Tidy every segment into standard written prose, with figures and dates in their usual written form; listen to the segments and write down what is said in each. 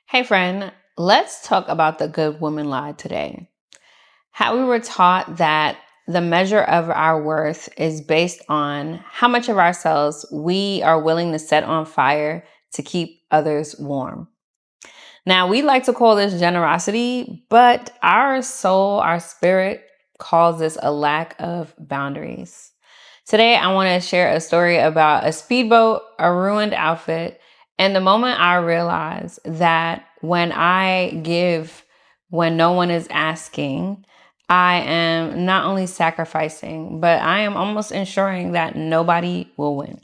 Hey friend, let's talk about the good woman lie today. How we were taught that the measure of our worth is based on how much of ourselves we are willing to set on fire to keep others warm. Now, we like to call this generosity, but our soul, our spirit calls this a lack of boundaries. Today, I want to share a story about a speedboat, a ruined outfit, and the moment I realized that when I give when no one is asking, I am not only sacrificing, but I am almost ensuring that nobody will win.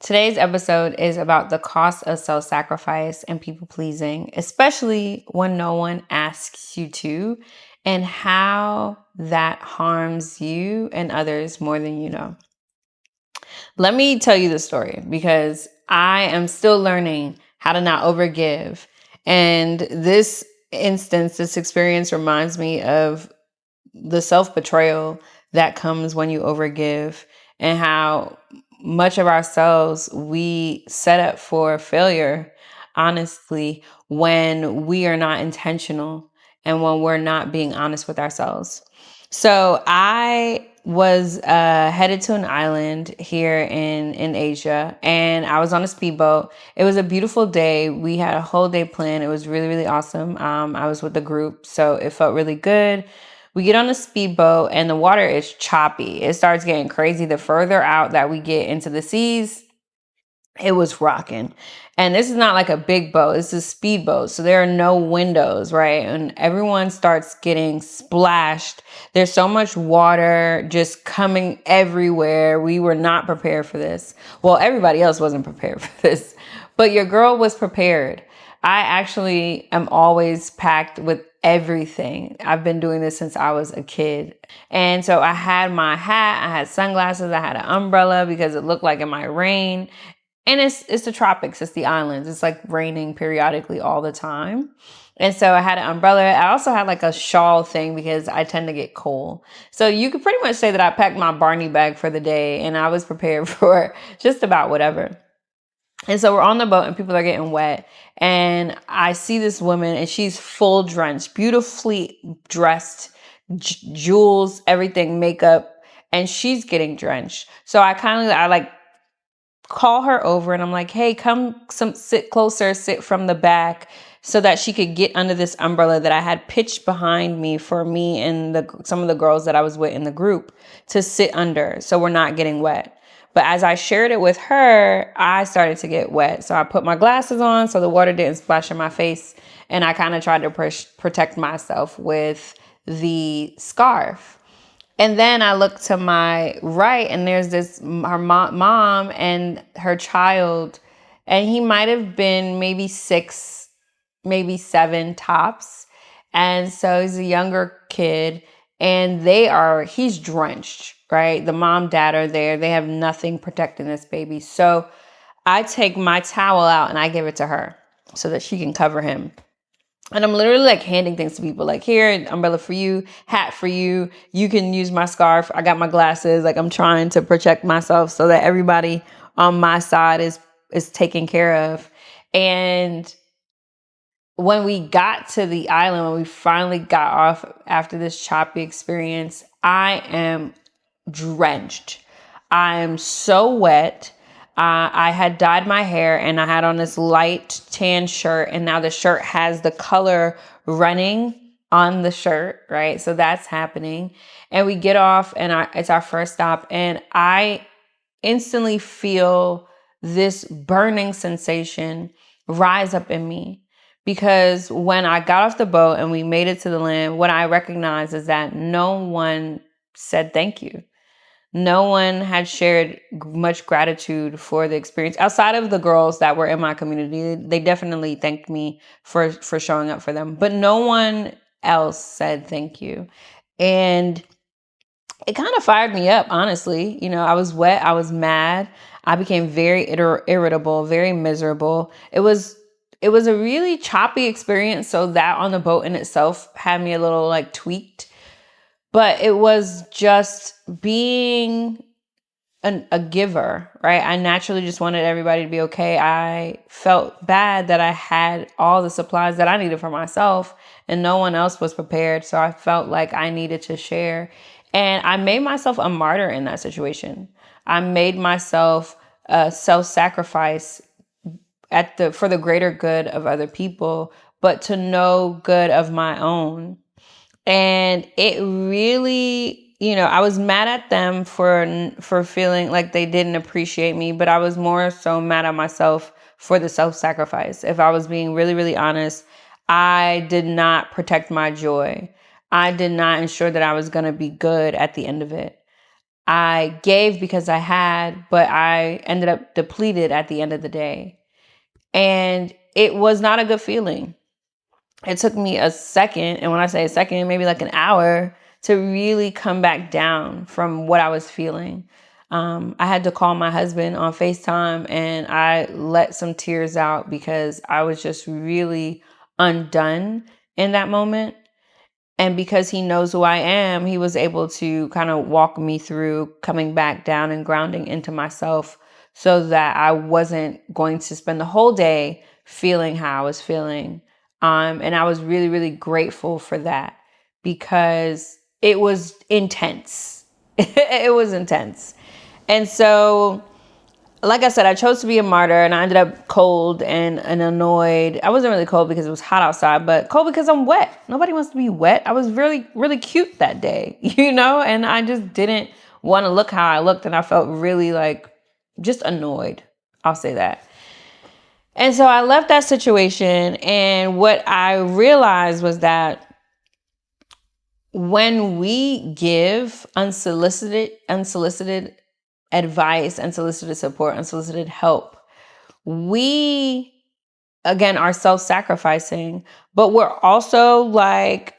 Today's episode is about the cost of self-sacrifice and people pleasing, especially when no one asks you to, and how that harms you and others more than you know. Let me tell you the story because I am still learning how to not overgive. And this experience reminds me of the self-betrayal that comes when you overgive and how much of ourselves we set up for failure, honestly, when we are not intentional and when we're not being honest with ourselves. So I was headed to an island here in Asia, and I was on a speedboat. It was a beautiful day. We had a whole day planned. It was really, really awesome. I was with the group, so it felt really good. We get on a speedboat and the water is choppy. It starts getting crazy. The further out that we get into the seas, it was rocking. And this is not like a big boat. It's a speedboat. So there are no windows, right? And everyone starts getting splashed. There's so much water just coming everywhere. We were not prepared for this. Well, everybody else wasn't prepared for this, but your girl was prepared. I actually am always packed with everything. I've been doing this since I was a kid. And so I had my hat, I had sunglasses, I had an umbrella because it looked like it might rain. And it's the tropics, it's the islands. It's like raining periodically all the time. And so I had an umbrella. I also had like a shawl thing because I tend to get cold. So you could pretty much say that I packed my Barney bag for the day and I was prepared for just about whatever. And so we're on the boat and people are getting wet. And I see this woman and she's full drenched, beautifully dressed, jewels, everything, makeup, and she's getting drenched. So I like call her over and I'm like, hey, sit closer, sit from the back so that she could get under this umbrella that I had pitched behind me for me and some of the girls that I was with in the group to sit under so we're not getting wet. But as I shared it with her, I started to get wet. So I put my glasses on so the water didn't splash in my face. And I kind of tried to protect myself with the scarf. And then I look to my right and there's her mom and her child. And he might have been maybe 6, maybe 7 tops. And so he's a younger kid and he's drenched, right? The mom, dad are there. They have nothing protecting this baby. So I take my towel out and I give it to her so that she can cover him. And I'm literally like handing things to people like, here, umbrella for you, hat for you. You can use my scarf. I got my glasses. Like I'm trying to protect myself so that everybody on my side is taken care of. And when we got to the island, when we finally got off after this choppy experience, I am drenched. I am so wet. I had dyed my hair and I had on this light tan shirt, and now the shirt has the color running on the shirt, right? So that's happening. And we get off and it's our first stop, and I instantly feel this burning sensation rise up in me. Because when I got off the boat and we made it to the land, what I recognized is that no one said thank you. No one had shared much gratitude for the experience outside of the girls that were in my community. They definitely thanked me for showing up for them, but no one else said thank you. And it kind of fired me up, honestly. You know, I was wet. I was mad. I became very irritable, very miserable. It was a really choppy experience. So that on the boat in itself had me a little like tweaked. But it was just being a giver, right? I naturally just wanted everybody to be okay. I felt bad that I had all the supplies that I needed for myself and no one else was prepared. So I felt like I needed to share. And I made myself a martyr in that situation. I made myself a self-sacrifice for the greater good of other people, but to no good of my own. And it really, I was mad at them for feeling like they didn't appreciate me, but I was more so mad at myself for the self-sacrifice. If I was being really, really honest, I did not protect my joy. I did not ensure that I was going to be good at the end of it. I gave because I had, but I ended up depleted at the end of the day. And it was not a good feeling. It took me a second, and when I say a second, maybe like an hour, to really come back down from what I was feeling. I had to call my husband on FaceTime and I let some tears out because I was just really undone in that moment. And because he knows who I am, he was able to kind of walk me through coming back down and grounding into myself so that I wasn't going to spend the whole day feeling how I was feeling. And I was really, really grateful for that because it was intense. It was intense. And so, like I said, I chose to be a martyr and I ended up cold and annoyed. I wasn't really cold because it was hot outside, but cold because I'm wet. Nobody wants to be wet. I was really, really cute that day, and I just didn't want to look how I looked. And I felt really like just annoyed. I'll say that. And so I left that situation. And what I realized was that when we give unsolicited advice, unsolicited support, unsolicited help, we again are self-sacrificing, but we're also like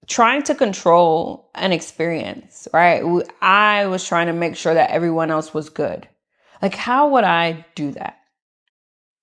trying to control an experience, right? I was trying to make sure that everyone else was good. Like, how would I do that?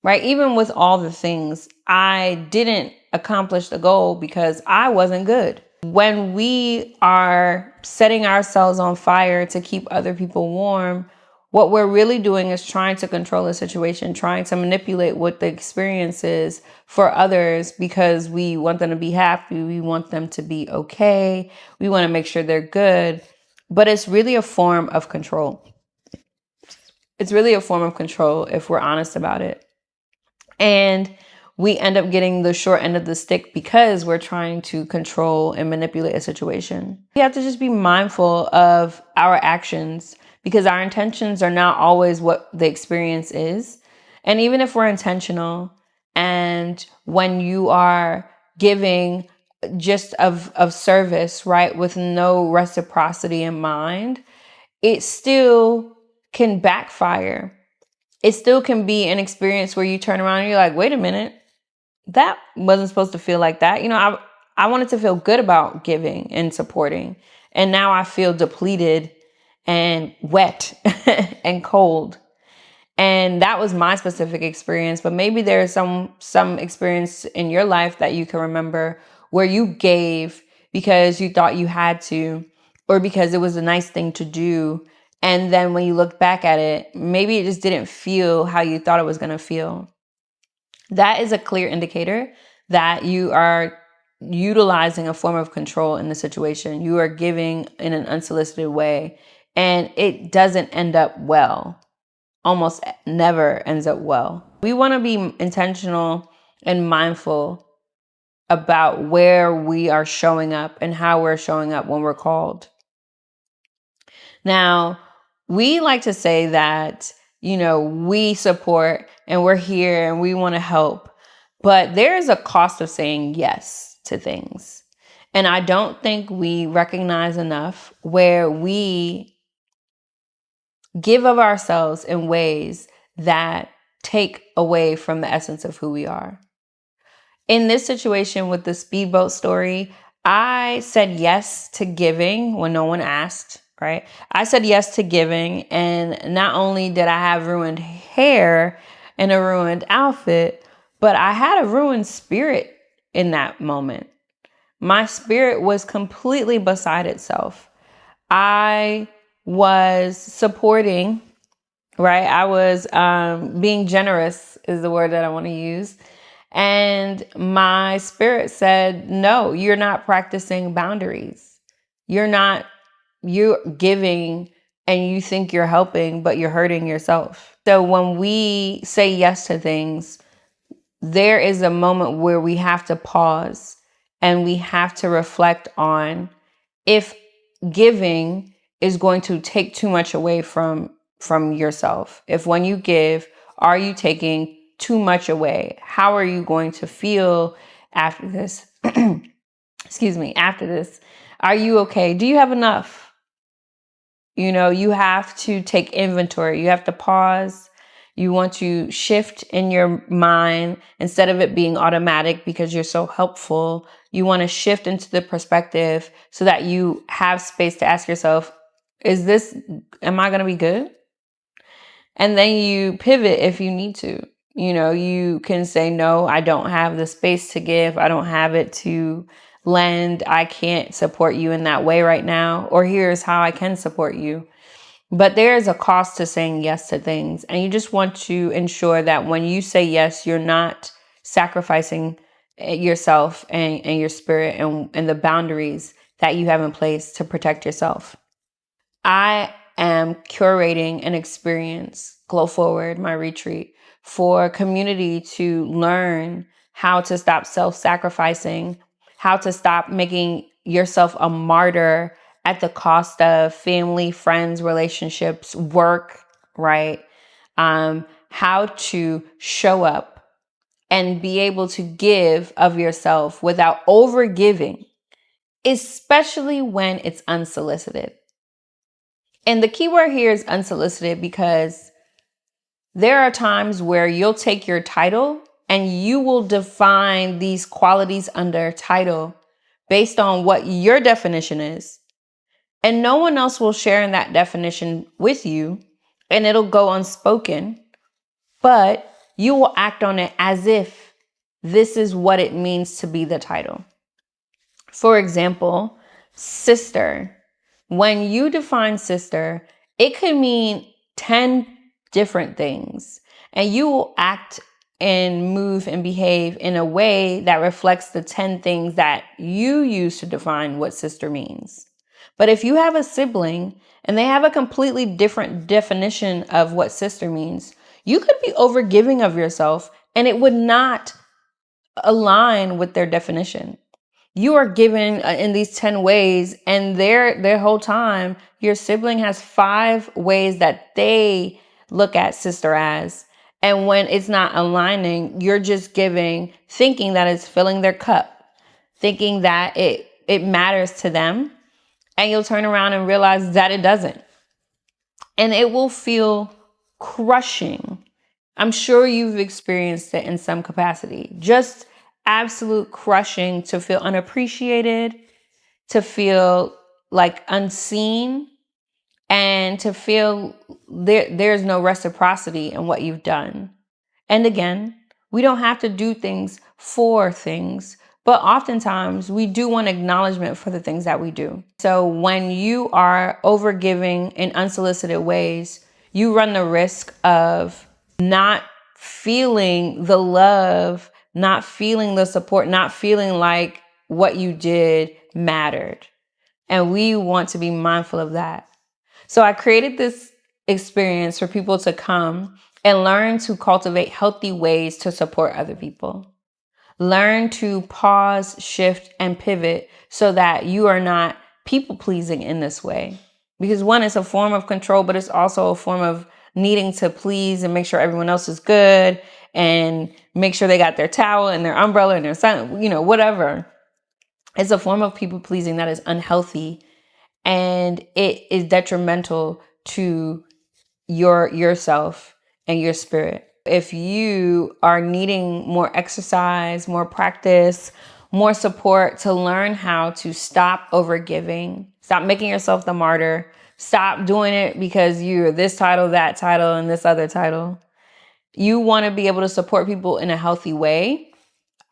Right? Even with all the things, I didn't accomplish the goal because I wasn't good. When we are setting ourselves on fire to keep other people warm, what we're really doing is trying to control the situation, trying to manipulate what the experience is for others because we want them to be happy. We want them to be okay. We want to make sure they're good. But it's really a form of control. It's really a form of control if we're honest about it. And we end up getting the short end of the stick because we're trying to control and manipulate a situation. We have to just be mindful of our actions because our intentions are not always what the experience is. And even if we're intentional and when you are giving just of service, right, with no reciprocity in mind, it still can backfire. It still can be an experience where you turn around and you're like, wait a minute, that wasn't supposed to feel like that. I wanted to feel good about giving and supporting. And now I feel depleted and wet and cold. And that was my specific experience. But maybe there's some experience in your life that you can remember where you gave because you thought you had to, or because it was a nice thing to do. And then when you look back at it, maybe it just didn't feel how you thought it was going to feel. That is a clear indicator that you are utilizing a form of control in the situation. You are giving in an unsolicited way, and it doesn't end up well. Almost never ends up well. We want to be intentional and mindful about where we are showing up and how we're showing up when we're called. Now, we like to say that, we support and we're here and we want to help, but there is a cost of saying yes to things. And I don't think we recognize enough where we give of ourselves in ways that take away from the essence of who we are. In this situation with the speedboat story, I said yes to giving when no one asked, right? I said yes to giving, and not only did I have ruined hair and a ruined outfit, but I had a ruined spirit in that moment. My spirit was completely beside itself. I was supporting, right? I was being generous is the word that I want to use. And my spirit said, no, you're not practicing boundaries. You're giving and you think you're helping, but you're hurting yourself. So when we say yes to things, there is a moment where we have to pause and we have to reflect on if giving is going to take too much away from yourself. If when you give, are you taking too much away? How are you going to feel after this? Excuse me, after this. Are you okay? Do you have enough? You have to take inventory. You have to pause. You want to shift in your mind instead of it being automatic because you're so helpful. You want to shift into the perspective so that you have space to ask yourself, am I going to be good? And then you pivot if you need to. You can say, no, I don't have the space to give. I don't have it to lend. I can't support you in that way right now. Or here's how I can support you. But there is a cost to saying yes to things. And you just want to ensure that when you say yes, you're not sacrificing yourself and your spirit and the boundaries that you have in place to protect yourself. I am curating an experience, Glow Forward, my retreat, for community to learn how to stop self-sacrificing, how to stop making yourself a martyr at the cost of family, friends, relationships, work, right? How to show up and be able to give of yourself without over giving, especially when it's unsolicited. And the key word here is unsolicited because there are times where you'll take your title and you will define these qualities under title based on what your definition is. And no one else will share in that definition with you, and it'll go unspoken, but you will act on it as if this is what it means to be the title. For example, sister. When you define sister, it could mean 10 different things, and you will act and move and behave in a way that reflects the 10 things that you use to define what sister means. But if you have a sibling and they have a completely different definition of what sister means, you could be overgiving of yourself and it would not align with their definition. You are given in these 10 ways, and their whole time, your sibling has 5 ways that they look at sister as. And when it's not aligning, you're just giving, thinking that it's filling their cup, thinking that it matters to them. And you'll turn around and realize that it doesn't. And it will feel crushing. I'm sure you've experienced it in some capacity. Just absolute crushing to feel unappreciated, to feel like unseen, and to feel there's no reciprocity in what you've done. And again, we don't have to do things for things, but oftentimes we do want acknowledgement for the things that we do. So when you are overgiving in unsolicited ways, you run the risk of not feeling the love, not feeling the support, not feeling like what you did mattered. And we want to be mindful of that. So I created this experience for people to come and learn to cultivate healthy ways to support other people. Learn to pause, shift, and pivot so that you are not people pleasing in this way. Because one, it's a form of control, but it's also a form of needing to please and make sure everyone else is good and make sure they got their towel and their umbrella and their sun, whatever. It's a form of people pleasing that is unhealthy, and it is detrimental to yourself and your spirit. If you are needing more exercise, more practice, more support to learn how to stop overgiving, stop making yourself the martyr, stop doing it because you're this title, that title, and this other title. You want to be able to support people in a healthy way.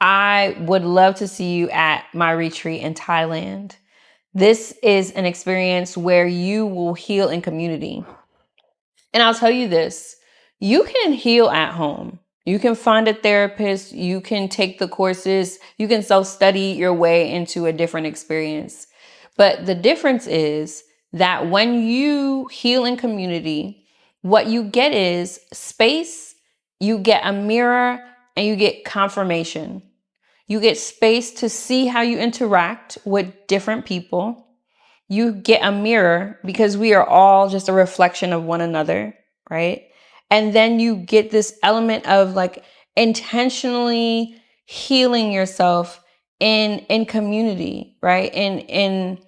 I would love to see you at my retreat in Thailand. This is an experience where you will heal in community. And I'll tell you this, you can heal at home. You can find a therapist, you can take the courses, you can self-study your way into a different experience. But the difference is that when you heal in community, what you get is space, you get a mirror, and you get confirmation. You get space to see how you interact with different people. You get a mirror because we are all just a reflection of one another, right? And then you get this element of like intentionally healing yourself in community, right? In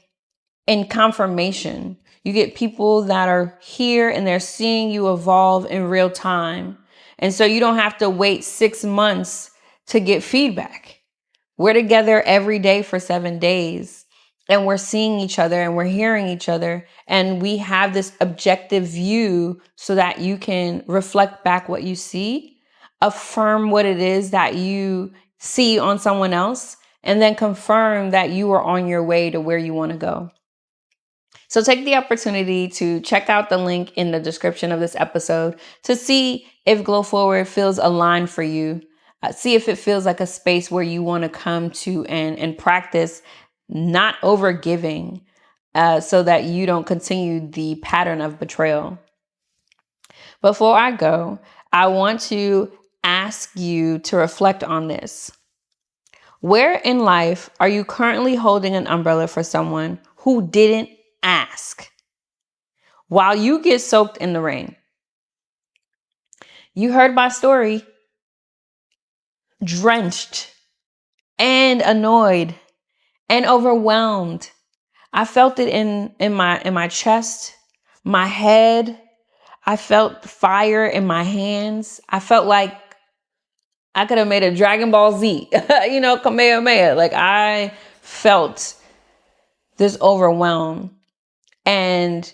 confirmation. You get people that are here and they're seeing you evolve in real time. And so you don't have to wait 6 months to get feedback. We're together every day for 7 days and we're seeing each other and we're hearing each other. And we have this objective view so that you can reflect back what you see, affirm what it is that you see on someone else, and then confirm that you are on your way to where you want to go. So take the opportunity to check out the link in the description of this episode to see if Glow Forward feels aligned for you. See if it feels like a space where you want to come to and practice not over giving so that you don't continue the pattern of betrayal. Before I go, I want to ask you to reflect on this. Where in life are you currently holding an umbrella for someone who didn't ask? While you get soaked in the rain. You heard my story, drenched and annoyed and overwhelmed. I felt it in my chest, my head. I felt fire in my hands. I felt like I could have made a Dragon Ball Z, Kamehameha. Like I felt this overwhelm. And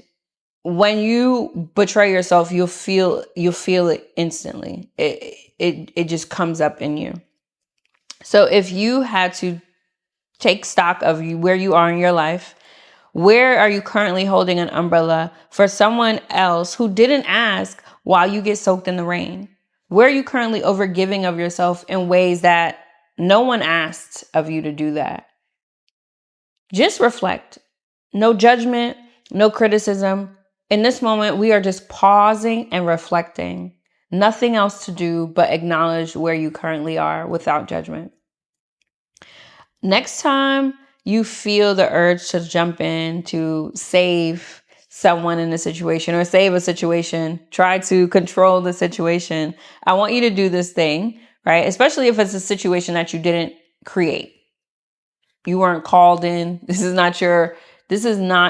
when you betray yourself, you'll feel it instantly. It just comes up in you. So if you had to take stock of where you are in your life, where are you currently holding an umbrella for someone else who didn't ask while you get soaked in the rain? Where are you currently overgiving of yourself in ways that no one asked of you to do that? Just reflect. No judgment, no criticism. In this moment, we are just pausing and reflecting. Nothing else to do but acknowledge where you currently are without judgment. Next time you feel the urge to jump in to save someone in a situation or save a situation, try to control the situation. I want you to do this thing, right? Especially if it's a situation that you didn't create. You weren't called in. This is not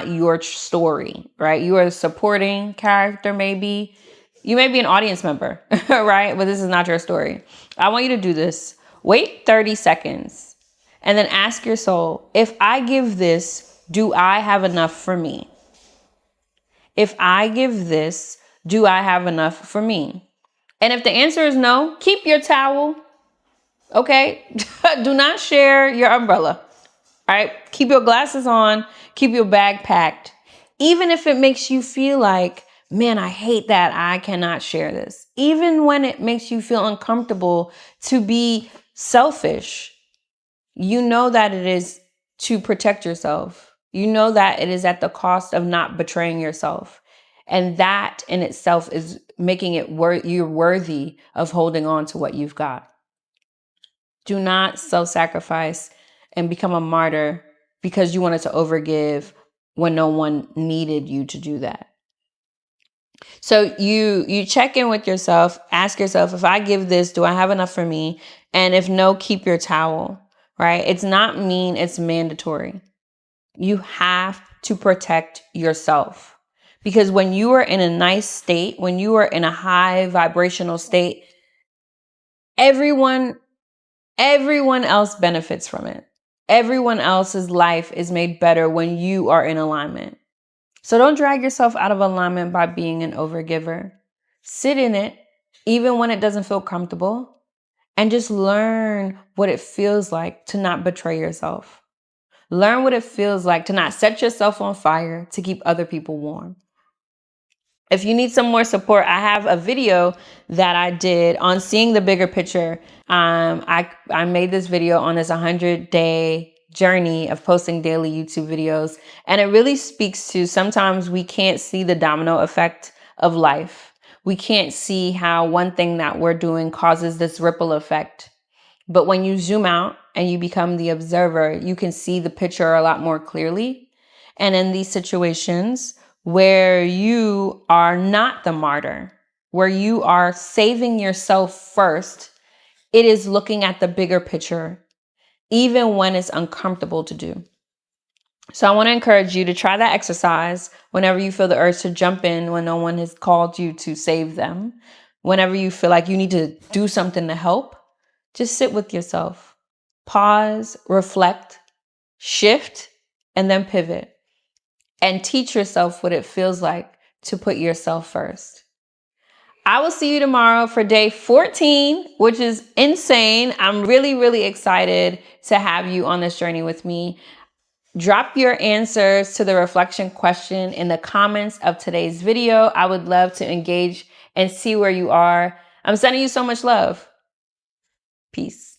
your story, right? You are a supporting character, maybe. You may be an audience member, right? But this is not your story. I want you to do this. Wait 30 seconds and then ask your soul, if I give this, do I have enough for me? If I give this, do I have enough for me? And if the answer is no, keep your towel, okay? Do not share your umbrella. All right, keep your glasses on, keep your bag packed. Even if it makes you feel like, man, I hate that I cannot share this. Even when it makes you feel uncomfortable to be selfish, you know that it is to protect yourself. You know that it is at the cost of not betraying yourself. And that in itself is making it you're worthy of holding on to what you've got. Do not self-sacrifice and become a martyr because you wanted to overgive when no one needed you to do that. So you check in with yourself, ask yourself, if I give this, do I have enough for me? And if no, keep your towel, right? It's not mean, it's mandatory. You have to protect yourself. Because when you are in a nice state, when you are in a high vibrational state, everyone else benefits from it. Everyone else's life is made better when you are in alignment. So don't drag yourself out of alignment by being an overgiver. Sit in it, even when it doesn't feel comfortable, and just learn what it feels like to not betray yourself. Learn what it feels like to not set yourself on fire to keep other people warm. If you need some more support, I have a video that I did on seeing the bigger picture. I made this video on this 100-day journey of posting daily YouTube videos. And it really speaks to sometimes we can't see the domino effect of life. We can't see how one thing that we're doing causes this ripple effect. But when you zoom out and you become the observer, you can see the picture a lot more clearly. And in these situations where you are not the martyr, where you are saving yourself first, it is looking at the bigger picture, even when it's uncomfortable to do. So I want to encourage you to try that exercise whenever you feel the urge to jump in when no one has called you to save them. Whenever you feel like you need to do something to help, just sit with yourself, pause, reflect, shift, and then pivot. And teach yourself what it feels like to put yourself first. I will see you tomorrow for day 14, which is insane. I'm really, really excited to have you on this journey with me. Drop your answers to the reflection question in the comments of today's video. I would love to engage and see where you are. I'm sending you so much love. Peace.